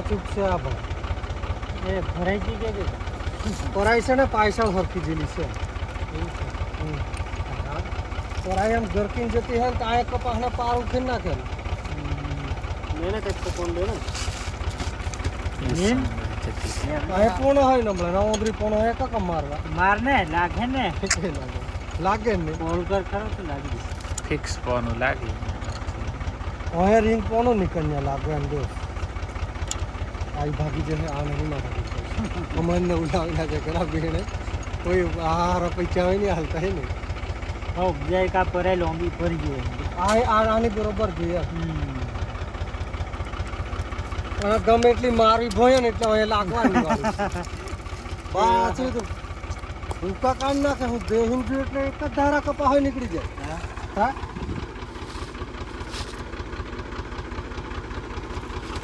ચૂપ છે આ ભાઈ એ ભરાઈ ગઈ કે પરાય છે ને પાયસળ હરખી જેલી છે પરાય એમ ગરકીને જતી હે ને તો આ કપાસને પાર ઉખી નાખે મેને કઈ કોણ લે ને આ પૂર્ણ હોય ને હમણાં નવોદરી પૂર્ણ હોય કાકા મારવા માર ને લાગે ને લાગે ને કોલ કર ખરો તો લાગી ફિક્સ પોનું લાગી હવે રિંગ પોનો નીકળ્યા લાગે એમ દોસ્ત આઈ ભાગી જશે આ નહીં ના ભાગી અમને ઉડાવી નાખે ખરા બેને કોઈ આ પૈસા હોય નહીં હાલતા હે ને હો જય કા પરે લોંગી પડી ગઈ આની બરોબર જોઈએ અને ગમે એટલી મારવી ભોય ને એટલે હવે લાગવાની પાછું તો ભૂકા કાઢી નાખે હું દેહીન છું એટલે એક જ ધારા કપા હોય નીકળી જાય હા